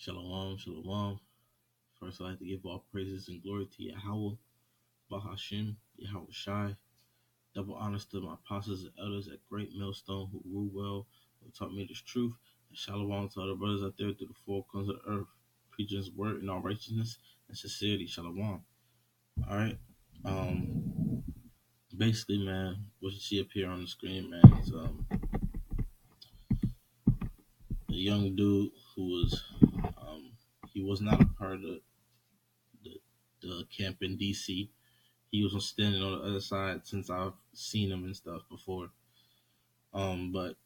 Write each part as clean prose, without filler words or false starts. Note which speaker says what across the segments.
Speaker 1: Shalom, shalom. First, I'd like to give all praises and glory to Yahweh, Bahashim, Yahweh Shai. Double honors to my apostles and elders at Great Millstone who rule well, who taught me this truth. And shalom to other brothers out there through the four corners of the earth, preaching his word in all righteousness and sincerity. Shalom. All right. Basically, man, what you see up here on the screen, man, is a young dude who was he was not a part of the, the camp in DC. He was standing on the other side since I've seen him and stuff before. But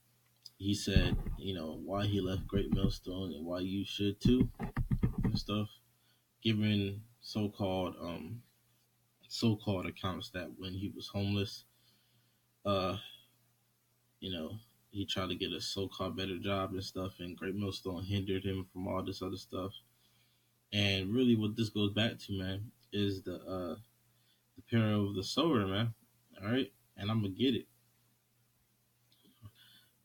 Speaker 1: he said, why he left Great Millstone and why you should too and stuff, giving so-called accounts that when he was homeless, uh, you know, he tried to get a so-called better job and stuff, and Great Millstone hindered him from all this other stuff. And really, what this goes back to, man, is the parable of the sower, man. All right, and I'm gonna get it.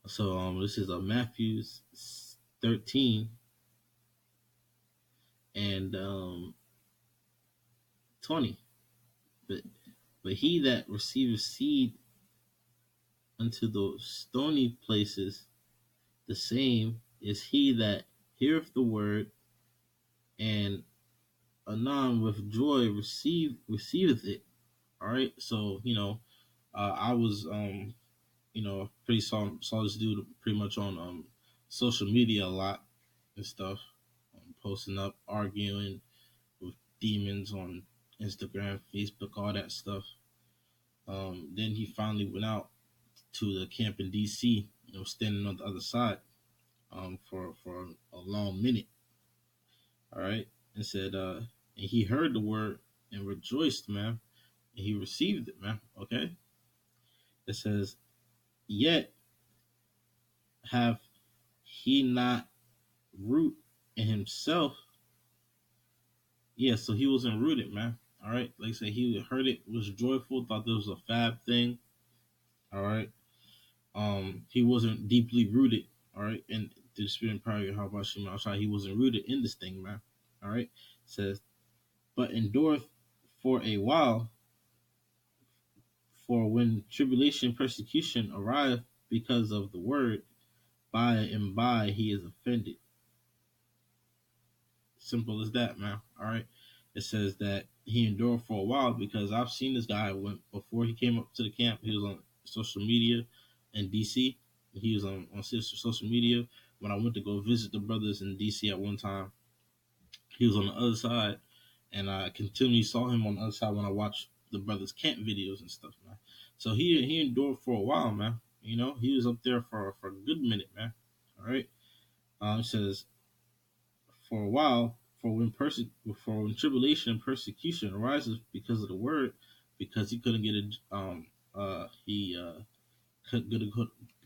Speaker 1: So this is Matthew 13 and 20. But he that receiveth seed unto the stony places, the same is he that heareth the word, and anon with joy receiveth it. All right. So I was pretty saw this dude pretty much on social media a lot and stuff, posting up, arguing with demons on Instagram, Facebook, all that stuff. Then he finally went out to the camp in DC, standing on the other side for a long minute. All right, and said, and he heard the word and rejoiced, man, and he received it, man. Okay, it says, yet have he not root in himself. Yeah, so he wasn't rooted, man. All right, like I said, he heard it, was joyful, thought this was a fab thing. All right, he wasn't deeply rooted. All right, and the spirit and power of how about Shema outside, he wasn't rooted in this thing, man. All right, it says, but endureth for a while, for when tribulation and persecution arrive because of the word, by and by he is offended. Simple as that, man. All right. It says that he endured for a while because I've seen this guy when before he came up to the camp. He was on social media in DC. He was on social media when I went to go visit the brothers in DC at one time. He was on the other side, and I continually saw him on the other side when I watched the brothers' camp videos and stuff, man. So he endured for a while, man. He was up there for a good minute, man. All right. It says for a while, for when tribulation and persecution arises because of the word, because he couldn't get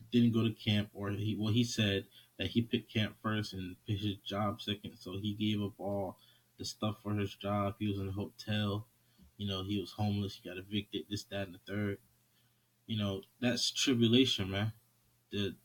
Speaker 1: didn't go to camp, or he said that he picked camp first and picked his job second, so he gave up all the stuff for his job. He was in a hotel, he was homeless, he got evicted, this, that, and the third. That's tribulation, man. The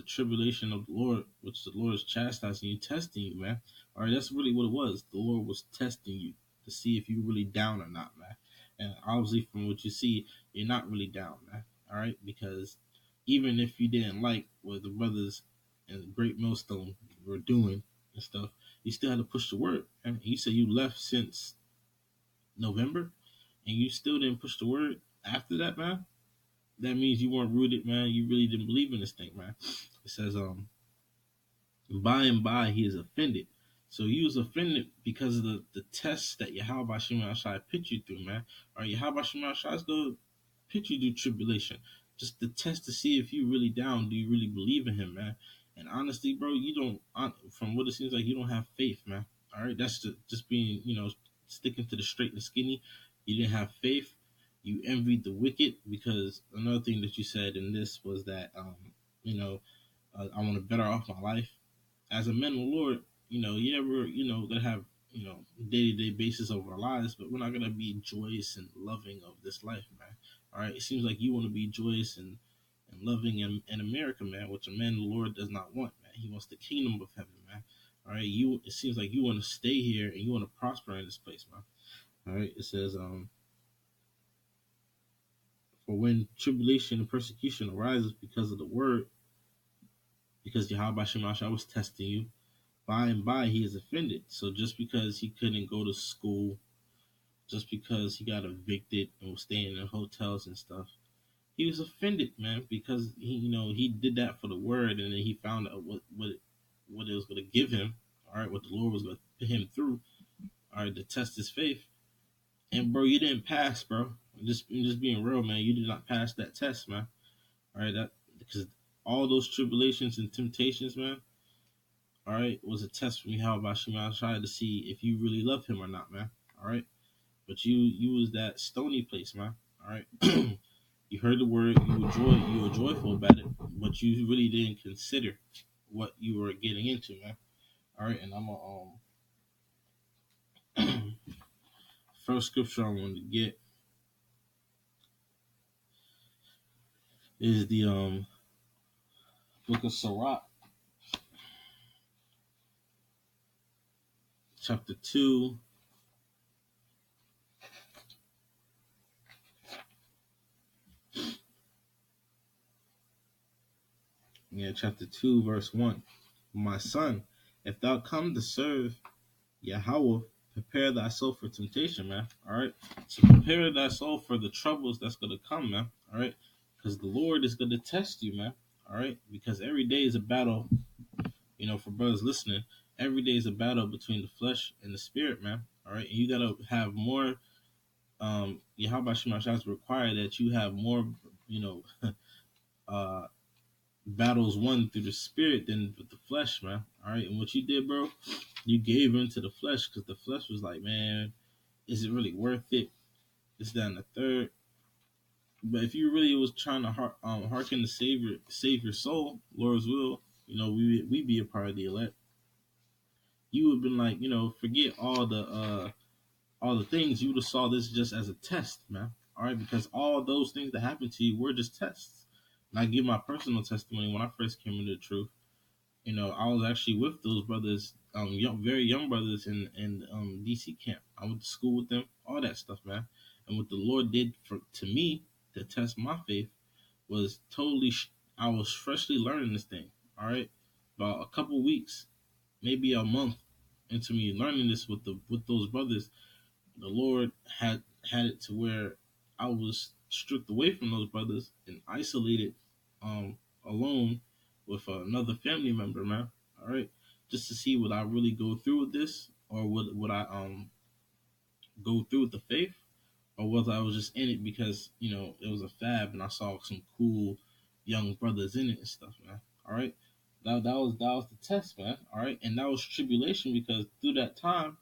Speaker 1: tribulation of the Lord, which the Lord is chastising you, testing you, man. All right, that's really what it was. The Lord was testing you to see if you're really down or not, man. And obviously, from what you see, you're not really down, man. All right, because even if you didn't like what the brothers and Great Millstone were doing and stuff, you still had to push the word. And you said you left since November, and you still didn't push the word after that, man. That means you weren't rooted, man. You really didn't believe in this thing, man. It says, by and by he is offended. So he was offended because of the tests that Yahweh Shema Shai put you through, man. Or Yahweh Shema Shai is going to put you through tribulation. Just the test to see if you really down. Do you really believe in him, man? And honestly, bro, you don't, from what it seems like, you don't have faith, man. All right? That's just being, sticking to the straight and skinny. You didn't have faith. You envied the wicked, because another thing that you said in this was that, I want to better off my life as a man of the Lord. Yeah, we're gonna have day-to-day basis of our lives, but we're not gonna be joyous and loving of this life, man. All right, it seems like you want to be joyous and loving in America, man, which a man of the Lord does not want, man. He wants the kingdom of heaven, man. All right, you it seems like you want to stay here and you want to prosper in this place, man. All right, it says, for when tribulation and persecution arises because of the word, because Yahweh Shemashah was testing you, by and by he is offended. So just because he couldn't go to school, just because he got evicted and was staying in hotels and stuff, he was offended, man, because he did that for the word, and then he found out what it was going to give him. All right, what the Lord was going to put him through. All right, to test his faith. And bro, you didn't pass, bro. I'm just being real, man. You did not pass that test, man. All right, that because all those tribulations and temptations, man. All right, was a test from Yahweh Shema Shai to see if you really love him or not, man. All right, but you was that stony place, man. All right, you heard the word, you were joyful about it, but you really didn't consider what you were getting into, man. All right, and I'm first scripture I want to get is the book of Sirach, chapter 2. Yeah, chapter 2, verse 1. My son, if thou come to serve Yahweh, prepare thy soul for temptation, man. All right. So prepare thy soul for the troubles that's going to come, man. All right. Because the Lord is going to test you, man. All right. Because every day is a battle, for brothers listening, every day is a battle between the flesh and the spirit, man. All right. And you got to have more, Yahweh Shema require that you have more, uh, battles won through the spirit than with the flesh, man. All right. And what you did, bro, you gave in to the flesh because the flesh was like, man, is it really worth it? This, that, and the third. But if you really was trying to hearken to save your soul, Lord's will, we be a part of the elect. You would have been like, forget all the things. You would have saw this just as a test, man. All right, because all those things that happened to you were just tests. And I give my personal testimony when I first came into the truth. I was actually with those brothers, very young brothers in DC camp. I went to school with them, all that stuff, man. And what the Lord did to me to test my faith was totally. I was freshly learning this thing. All right, about a couple weeks, maybe a month into me learning this with those brothers, the Lord had it to where I was stripped away from those brothers and isolated, alone with another family member, man. All right, just to see would I really go through with this, or would I go through with the faith, or was I was just in it because it was a fab and I saw some cool young brothers in it and stuff, man. All right, that was the test, man. All right, and that was tribulation because through that time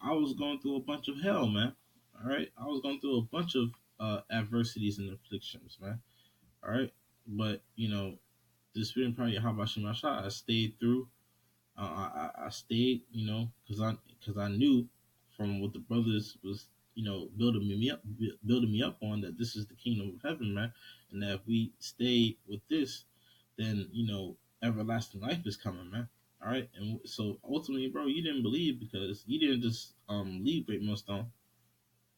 Speaker 1: I was going through a bunch of hell, man. All right, I was going through a bunch of adversities and afflictions, man. All right, but the spirit probably how about Shemasha, I stayed through. I stayed, because I knew from what the brothers was, building me up on that this is the kingdom of heaven, man, and that if we stay with this, then everlasting life is coming, man. All right, and so ultimately, bro, you didn't believe because you didn't just leave Great Millstone.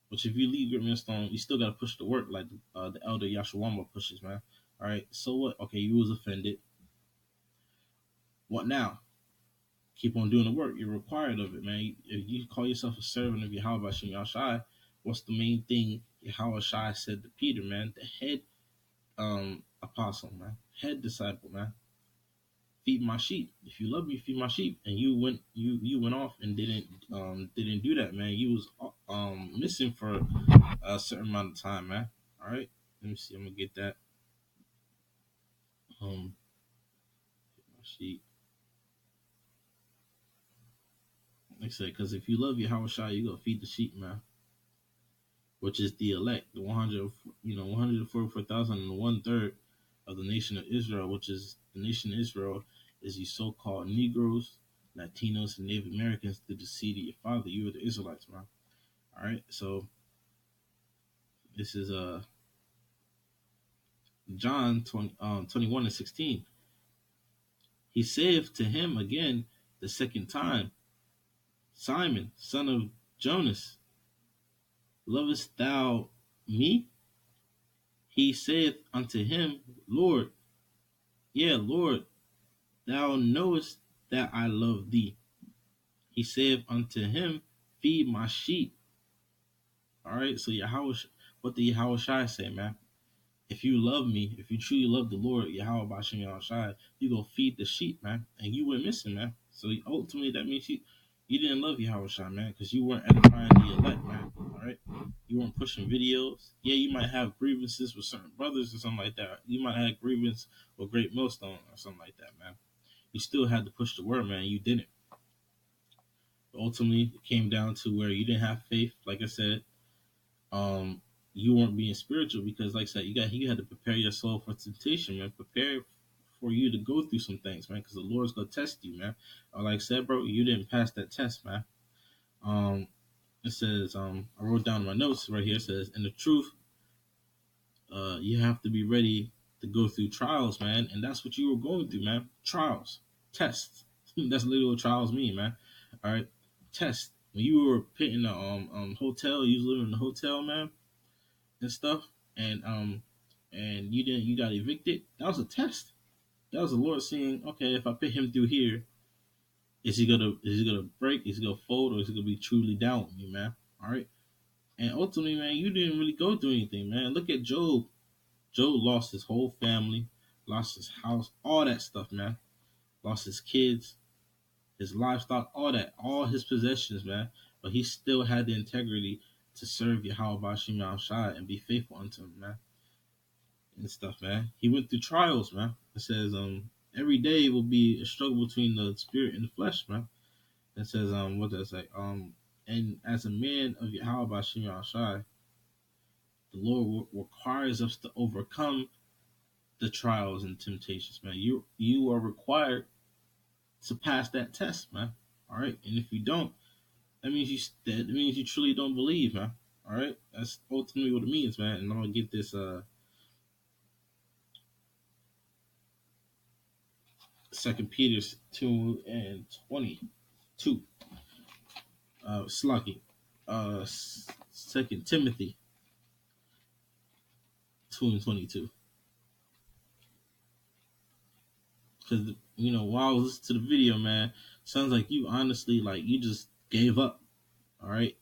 Speaker 1: Which if you leave Great Millstone, you still gotta push the work like the elder Yashawama pushes, man. All right, so what? Okay, you was offended. What now? Keep on doing the work. You're required of it, man. If you call yourself a servant of Yahweh Shem Yahshai, what's the main thing Yahweh Shai said to Peter, man? The head apostle, man. Head disciple, man. Feed my sheep. If you love me, feed my sheep. And you went off and didn't do that, man. You was missing for a certain amount of time, man. All right. Let me see. I'm gonna get that. My sheep. Like I said, because if you love Yahweh Shai, you go feed the sheep, man. Which is the elect, the 144,000 and 1/3 of the nation of Israel, which is the nation of Israel, is you so-called Negroes, Latinos, and Native Americans through the seed of your father. You are the Israelites, man. All right, so this is John 21 and 16. He saith to him again, the second time, Simon, son of Jonas, lovest thou me? He saith unto him, Lord, Lord, thou knowest that I love thee. He saith unto him, feed my sheep. All right, so Yahweh, what did Yahweh Shai say, man? If you love me, if you truly love the Lord, Yahweh Bashem Yahweh Shai, you go feed the sheep, man, and you went missing, man. So ultimately, that means you didn't love Yahweh Shai, man, because you weren't edifying the elect, man. All right, you weren't pushing videos. Yeah, you might have grievances with certain brothers or something like that. You might have grievance with Great Millstone or something like that, man. You still had to push the word, man. You didn't. Ultimately, it came down to where you didn't have faith. Like I said, you weren't being spiritual because, like I said, you had to prepare your soul for temptation, man. Prepare for you to go through some things, man, because the Lord's gonna test you, man. Like I said, bro, you didn't pass that test, man. It says, I wrote down my notes right here. It says, in the truth, you have to be ready to go through trials, man, and that's what you were going through, man. Trials, tests. That's literally what trials mean, man. All right, test. When you were put in a hotel, you was living in a hotel, man, and stuff, and you got evicted. That was a test. That was the Lord saying, okay, if I put him through here, is he gonna break? Is he gonna fold, or is he gonna be truly down with me, man? All right. And ultimately, man, you didn't really go through anything, man. Look at Job. Job lost his whole family, lost his house, all that stuff, man. Lost his kids, his livestock, all that, all his possessions, man. But he still had the integrity to serve Yahweh Bashim Shai and be faithful unto him, man. And stuff, man. He went through trials, man. It says, every day will be a struggle between the spirit and the flesh, man. It says, what does it say? And as a man of Yahweh Bashim Shai, the Lord requires us to overcome the trials and temptations, man. You are required to pass that test, man. All right, and if you don't, that means you truly don't believe, man. All right, that's ultimately what it means, man. And I'm gonna get this 2 Peter 2:22. Sluggy. 2 Timothy 2:22. Because while I was listening to the video, man, sounds like you honestly you just gave up. All right,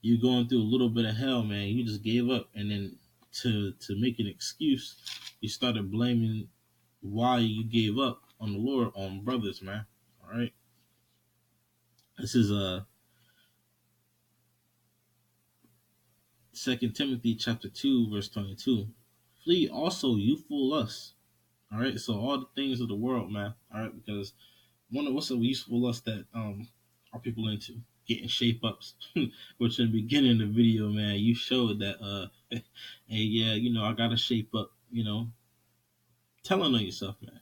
Speaker 1: you going through a little bit of hell, man. You just gave up, and then to make an excuse, you started blaming why you gave up on the Lord on brothers, man. All right, this is 2 Timothy chapter 2 verse 22. Flee also youthful lusts. All right, so all the things of the world, man. All right, because what's a useful lust that are people into? Getting shape ups, which in the beginning of the video, man, you showed that hey, yeah, I got to shape up, telling on yourself, man.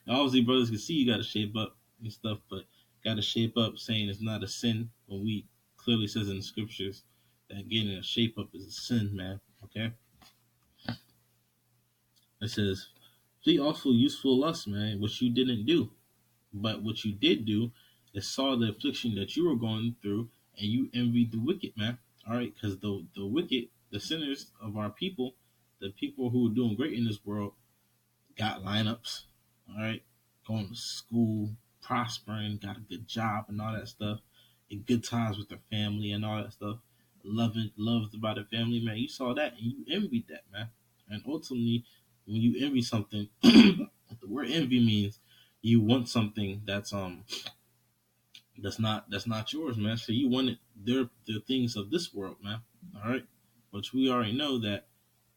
Speaker 1: Obviously, brothers can see you got to shape up and stuff, but got to shape up, saying it's not a sin when we clearly says in the scriptures that getting a shape up is a sin, man. Okay, it says, flee also useful lust, man, which you didn't do. But what you did do is saw the affliction that you were going through, and you envied the wicked, man. All right, because the wicked, the sinners of our people, the people who are doing great in this world, got lineups. All right, going to school, prospering, got a good job, and all that stuff, and good times with their family and all that stuff. Loved by the family, man. You saw that and you envied that, man. And ultimately, when you envy something, the word envy means you want something that's not yours, man. So you wanted the things of this world, man. All right, which we already know that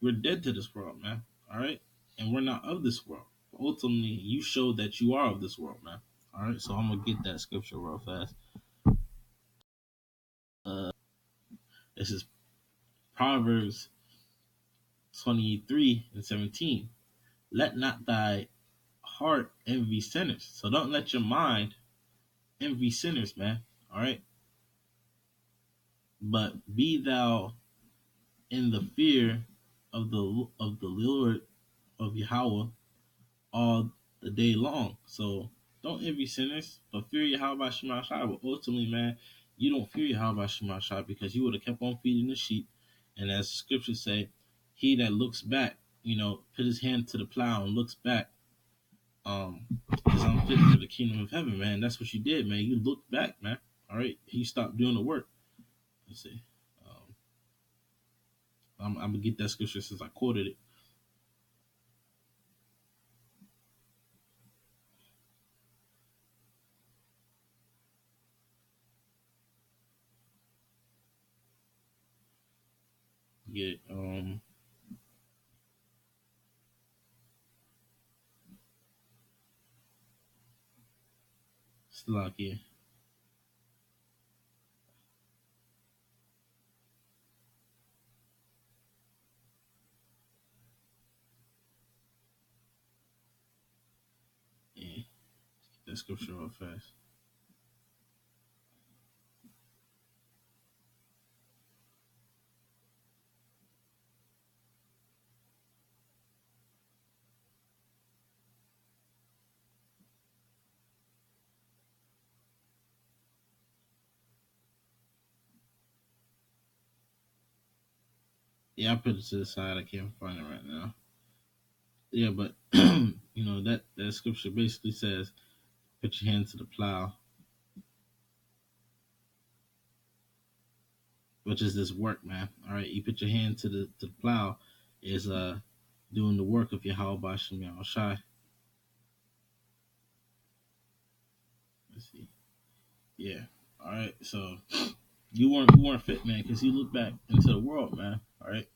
Speaker 1: we're dead to this world, man. All right, and we're not of this world. Ultimately, you showed that you are of this world, man. All right, so I'm gonna get that scripture real fast. This is Proverbs 23:17. Let not thy heart envy sinners. So don't let your mind envy sinners, man. All right. But be thou in the fear of the Lord of Yahweh all the day long. So Don't envy sinners, but fear Yahweh Shema Shai. But ultimately, man, you don't fear Yahweh Shema Shai because you would have kept on feeding the sheep. And as the scriptures say, he that looks back, put his hand to the plow and looks back, um, is unfit for the kingdom of heaven, man. That's what you did, man. You looked back, man. All right, you stopped doing the work. Let's see. I'm gonna get that scripture since I quoted it. Yeah, Slovakia. Yeah, get that scripture real fast. Yeah, I put it to the side. I can't find it right now. Yeah, but that scripture basically says, "Put your hand to the plow," which is this work, man. All right, you put your hand to the plow, is doing the work of Yahweh Shem Shai. Let's see. Yeah. All right. So you weren't fit, man, because you look back into the world, man. All right.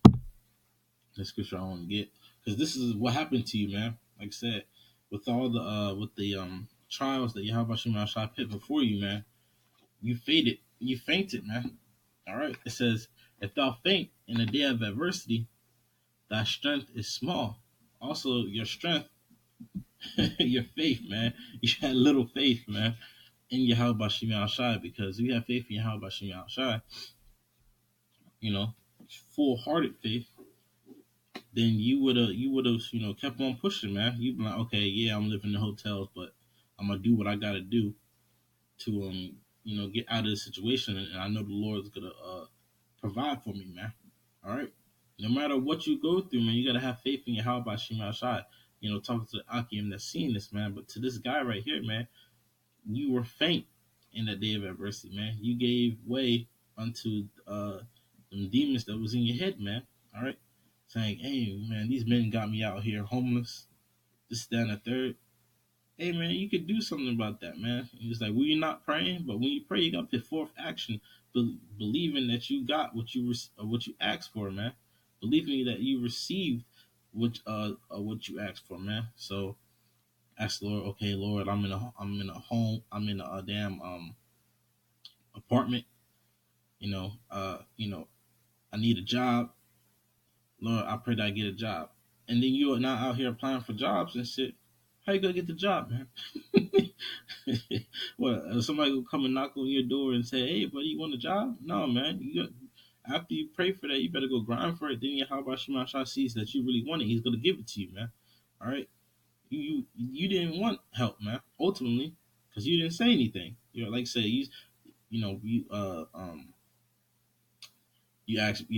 Speaker 1: The scripture I want to get, because this is what happened to you, man. Like I said, with all the trials that Yahweh Shem Shai put before you, man, you faded, you fainted, man. All right. It says, if thou faint in the day of adversity, thy strength is small. Also, your strength, your faith, man. You had little faith, man, in Yahweh Shem Shai, because if you have faith in Yahweh Shem Shai, you know, full hearted faith, then you would have kept on pushing, man. You'd be like, okay, yeah, I'm living in hotels, but I'm gonna do what I gotta do to get out of the situation, and I know the Lord's gonna provide for me, man. All right. No matter what you go through, man, you gotta have faith in your how about Shema Shai. Talking to the Akim that's seeing this, man. But to this guy right here, man, you were faint in that day of adversity, man. You gave way unto them demons that was in your head, man. All right. Saying, hey, man, these men got me out here homeless, this, that, and the third. Hey, man, you could do something about that, man. He's like, well, you're not praying, but when you pray, you got to put forth action, believing that you got what you asked for, man. Believing that you received what you asked for, man. So ask the Lord, okay, Lord, I'm in a home, I'm in a damn apartment, I need a job. Lord, I pray that I get a job. And then you are not out here applying for jobs and shit. How you gonna get the job, man? What? Somebody will come and knock on your door and say, "Hey, buddy, you want a job?" No, man. After you pray for that, you better go grind for it. Then your Yahweh Shema Shai sees that you really want it. He's gonna give it to you, man. All right. You didn't want help, man. Ultimately, because you didn't say anything. Like I said, you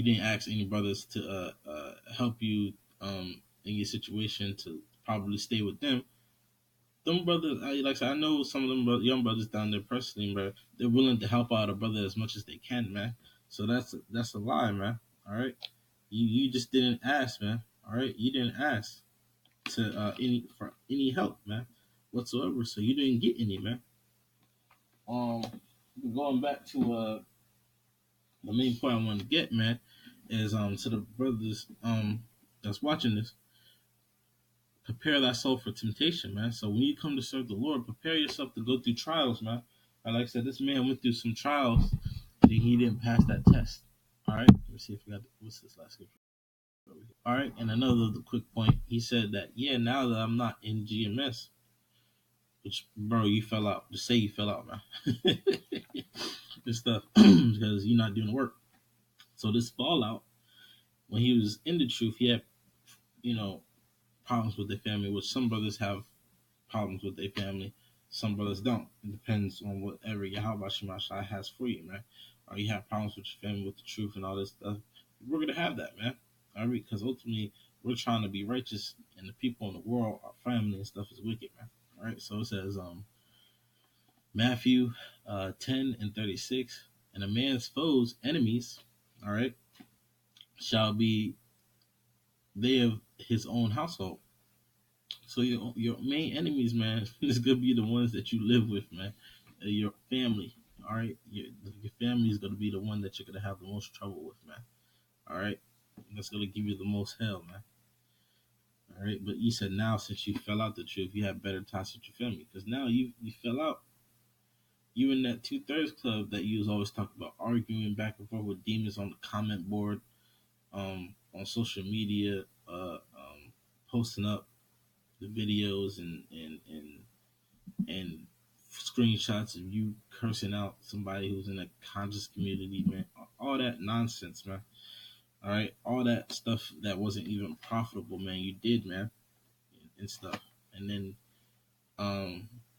Speaker 1: didn't ask any brothers to help you in your situation to probably stay with them. Them brothers, like I said, I know some of them young brothers down there personally, bro. They're willing to help out a brother as much as they can, man. So that's a lie, man. All right, you just didn't ask, man. All right, you didn't ask to for any help, man, whatsoever. So you didn't get any, man. Um, Going back to the main point I wanted to get, man, is to the brothers that's watching this. Prepare that soul for temptation, man. So when you come to serve the Lord, prepare yourself to go through trials, man. And like I said, this man went through some trials and he didn't pass that test. All right, let me see if we got what's this last scripture. All right, and another quick point. He said that now that I'm not in GMS, which bro, you fell out. Just say you fell out, man. This stuff because you're not doing the work. So this fallout, when he was in the truth, he had problems with their family, which some brothers have problems with their family. Some brothers don't. It depends on whatever Yahweh Shema Shai has for you, man. Or you have problems with your family, with the truth, and all this stuff. We're gonna have that, man. All right, because ultimately we're trying to be righteous, and the people in the world, our family and stuff, is wicked, man. All right, so it says, Matthew 10:36, and a man's foes, enemies, all right, shall be they of his own household. So your main enemies, man, is gonna be the ones that you live with, man. Your family, all right. Your family is gonna be the one that you're gonna have the most trouble with, man. All right, that's gonna give you the most hell, man. All right, but you said now since you fell out the truth, you have better ties with your family because now you fell out. You in that 2/3 club that you was always talking about, arguing back and forth with demons on the comment board, on social media, posting up the videos and screenshots of you cursing out somebody who's in a conscious community, man. All that nonsense, man. All right, all that stuff that wasn't even profitable, man. You did, man, and stuff, and then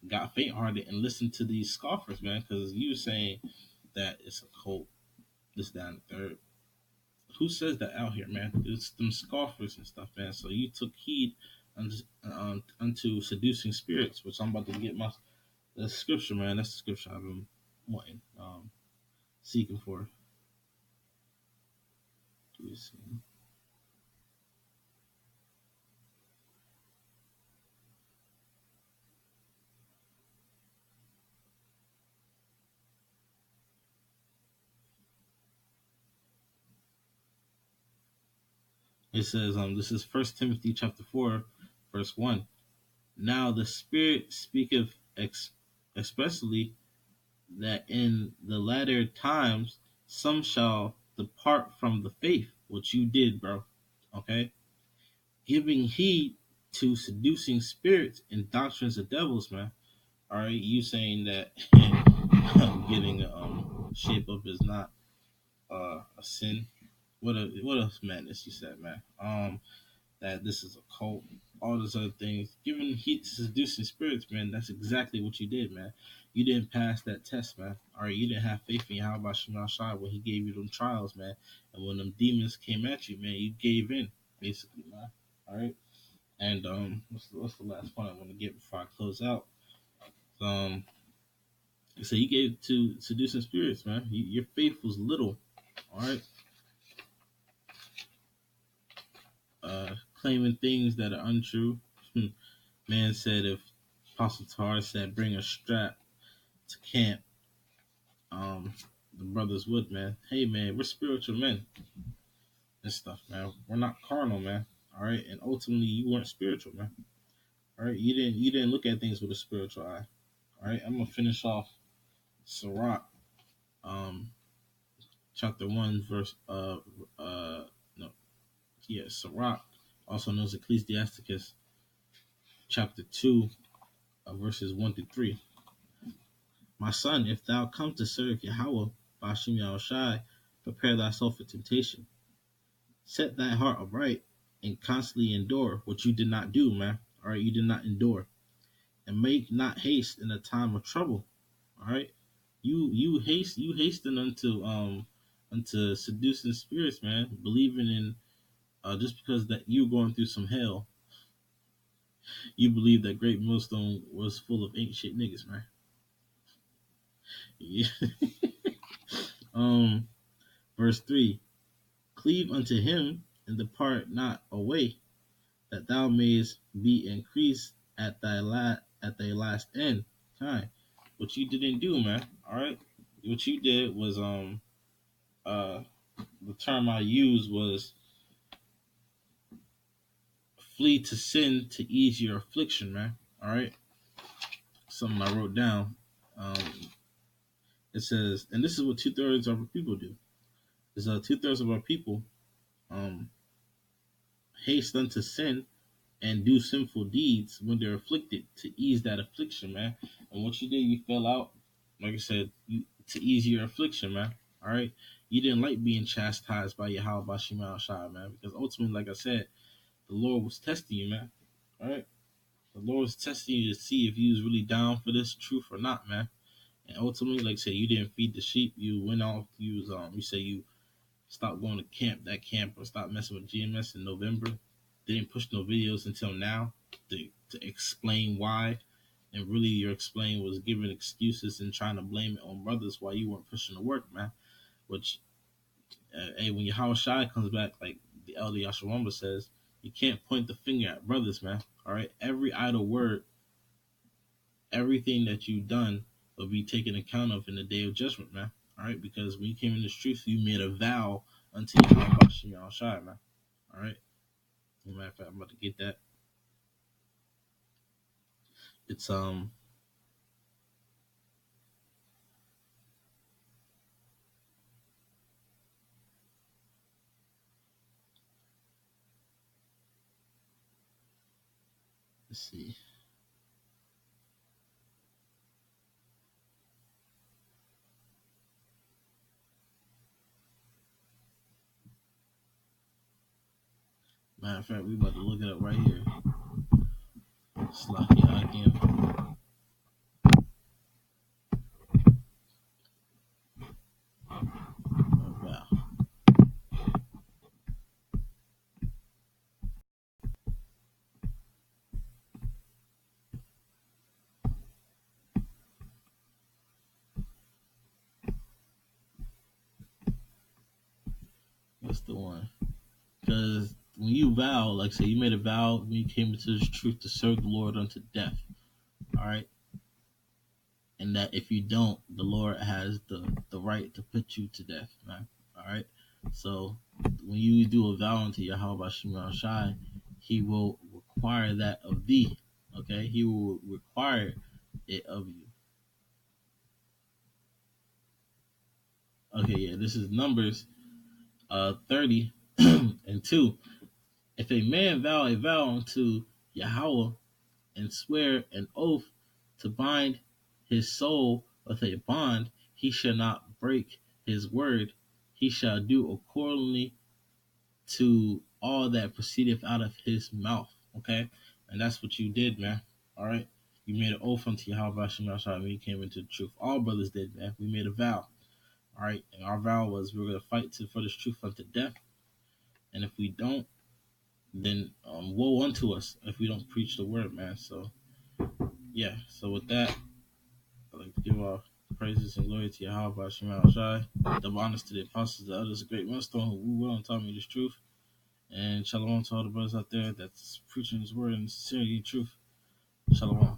Speaker 1: got faint-hearted and listened to these scoffers, man, because you were saying that it's a cult, this, that, and the third. Who says that out here, man? It's them scoffers and stuff, man. So you took heed unto seducing spirits, which I'm about to get my the scripture, man. That's the scripture I've been wanting, seeking for. Let me see. It says, this is First Timothy chapter 4, verse 1. Now the Spirit speaketh expressly that in the latter times some shall depart from the faith, which you did, bro. Okay? Giving heed to seducing spirits and doctrines of devils, man. All right, you saying that getting shape up is not a sin? What else madness you said, man? That this is a cult, all those other things. Giving heat to seducing spirits, man, that's exactly what you did, man. You didn't pass that test, man. All right, you didn't have faith in Yahweh Shema Shai when he gave you them trials, man. And when them demons came at you, man, you gave in, basically, man. All right. And what's the last point I want to get before I close out? So you gave to seducing spirits, man. Your faith was little. All right. Claiming things that are untrue. Man said if Apostle Tar said bring a strap to camp, the brothers would, man. Hey, man, we're spiritual men and stuff, man. We're not carnal, man. All right, and ultimately, you weren't spiritual, man. All right, you didn't look at things with a spiritual eye. All right, I'm gonna finish off Sirach, um, chapter 1, verse no, yeah, Sirach, also known as Ecclesiasticus, chapter 2, verses 1 to 3. My son, if thou come to serve Yahweh, Bashim Yahushai, prepare thyself for temptation. Set thy heart upright and constantly endure what you did not do, man. All right, you did not endure. And make not haste in a time of trouble. All right. You hasten unto seducing spirits, man, believing in just because that you're going through some hell, you believe that Great Millstone was full of ain't shit niggas, man. Yeah. Verse 3. Cleave unto him and depart not away, that thou mayest be increased at thy last end. Kind. What you didn't do, man. All right. What you did was the term I used was flee to sin to ease your affliction, man. All right. Something I wrote down. It says, and this is what 2/3 of our people do. Is 2/3 of our people haste unto sin and do sinful deeds when they're afflicted to ease that affliction, man. And what you did, you fell out, like I said, to ease your affliction, man. All right. You didn't like being chastised by Yahweh Bashim Shai, man, because ultimately, like I said, the Lord was testing you, man. All right. The Lord's testing you to see if you was really down for this truth or not, man. And ultimately, like I said, you didn't feed the sheep. You went off. You say you stopped going to that camp, or stopped messing with GMS in November. Didn't push no videos until now to explain why. And really, your explain was giving excuses and trying to blame it on brothers while you weren't pushing the work, man. Which, hey, when Yahweh Shai comes back, like the elder Yashawamba says, you can't point the finger at brothers, man. All right, every idle word, everything that you've done will be taken account of in the day of judgment, man. All right, because when you came in this truth, you made a vow unto Yahweh Shai, man. All right. As a matter of fact, I'm about to get that. It's let's see. Matter of fact, we about to look it up right here. Slakia again. Wow. That's the one. Because when you vow, like say you made a vow when you came into this truth to serve the Lord unto death. All right. And that if you don't, the Lord has the right to put you to death, man. All right. So when you do a vow unto Yahweh Shema Shai, He will require that of thee. Okay. He will require it of you. Okay, yeah, this is Numbers 30 and 2. If a man vow a vow unto Yahweh and swear an oath to bind his soul with a bond, he shall not break his word. He shall do accordingly to all that proceedeth out of his mouth. Okay? And that's what you did, man. All right? You made an oath unto Yahweh when you came into the truth. All brothers did, man. We made a vow. All right? And our vow was we were going to fight for this truth unto death. And if we don't, then woe unto us if we don't preach the word, man. So, yeah. So with that, I'd like to give our praises and glory to Yahweh Shema Shai. Double honors to the apostles, the others, a great millstone who will and taught me this truth. And shalom to all the brothers out there that's preaching His word in sincerity and truth. Shalom.